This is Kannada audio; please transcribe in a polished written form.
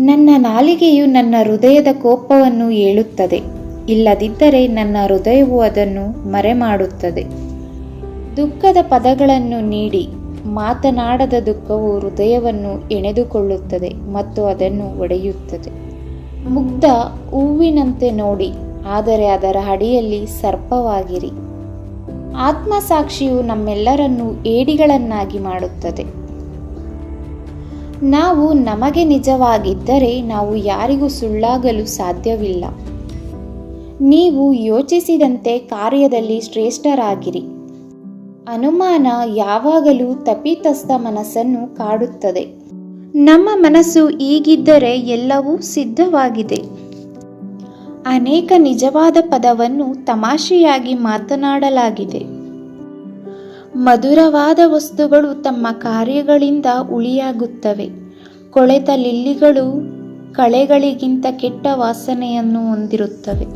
ನನ್ನ ನಾಲಿಗೆಯು ನನ್ನ ಹೃದಯದ ಕೋಪವನ್ನು ಹೇಳುತ್ತದೆ, ಇಲ್ಲದಿದ್ದರೆ ನನ್ನ ಹೃದಯವು ಅದನ್ನು ಮರೆಮಾಡುತ್ತದೆ. ದುಃಖದ ಪದಗಳನ್ನು ನೀಡಿ ಮಾತನಾಡದ ದುಃಖವು ಹೃದಯವನ್ನು ಎಣೆದುಕೊಳ್ಳುತ್ತದೆ ಮತ್ತು ಅದನ್ನು ಒಡೆಯುತ್ತದೆ. ಮುಗ್ಧ ಹೂವಿನಂತೆ ನೋಡಿ, ಆದರೆ ಅದರ ಅಡಿಯಲ್ಲಿ ಸರ್ಪವಾಗಿರಿ. ಆತ್ಮಸಾಕ್ಷಿಯು ನಮ್ಮೆಲ್ಲರನ್ನೂ ಹೇಡಿಗಳನ್ನಾಗಿ ಮಾಡುತ್ತದೆ. ನಾವು ನಮಗೆ ನಿಜವಾಗಿದ್ದರೆ ನಾವು ಯಾರಿಗೂ ಸುಳ್ಳಾಗಲು ಸಾಧ್ಯವಿಲ್ಲ. ನೀವು ಯೋಚಿಸಿದಂತೆ ಕಾರ್ಯದಲ್ಲಿ ಶ್ರೇಷ್ಠರಾಗಿರಿ. ಅನುಮಾನ ಯಾವಾಗಲೂ ತಪ್ಪಿತಸ್ಥ ಮನಸ್ಸನ್ನು ಕಾಡುತ್ತದೆ. ನಮ್ಮ ಮನಸ್ಸು ಹೀಗಿದ್ದರೆ ಎಲ್ಲವೂ ಸಿದ್ಧವಾಗಿದೆ. ಅನೇಕ ನಿಜವಾದ ಪದವನ್ನು ತಮಾಷೆಯಾಗಿ ಮಾತನಾಡಲಾಗಿದೆ. ಮಧುರವಾದ ವಸ್ತುಗಳು ತಮ್ಮ ಕಾರ್ಯಗಳಿಂದ ಹುಳಿಯಾಗುತ್ತವೆ. ಕೊಳೆತ ಲಿಲ್ಲಿಗಳು ಕಳೆಗಳಿಗಿಂತ ಕೆಟ್ಟ ವಾಸನೆಯನ್ನು ಹೊಂದಿರುತ್ತವೆ.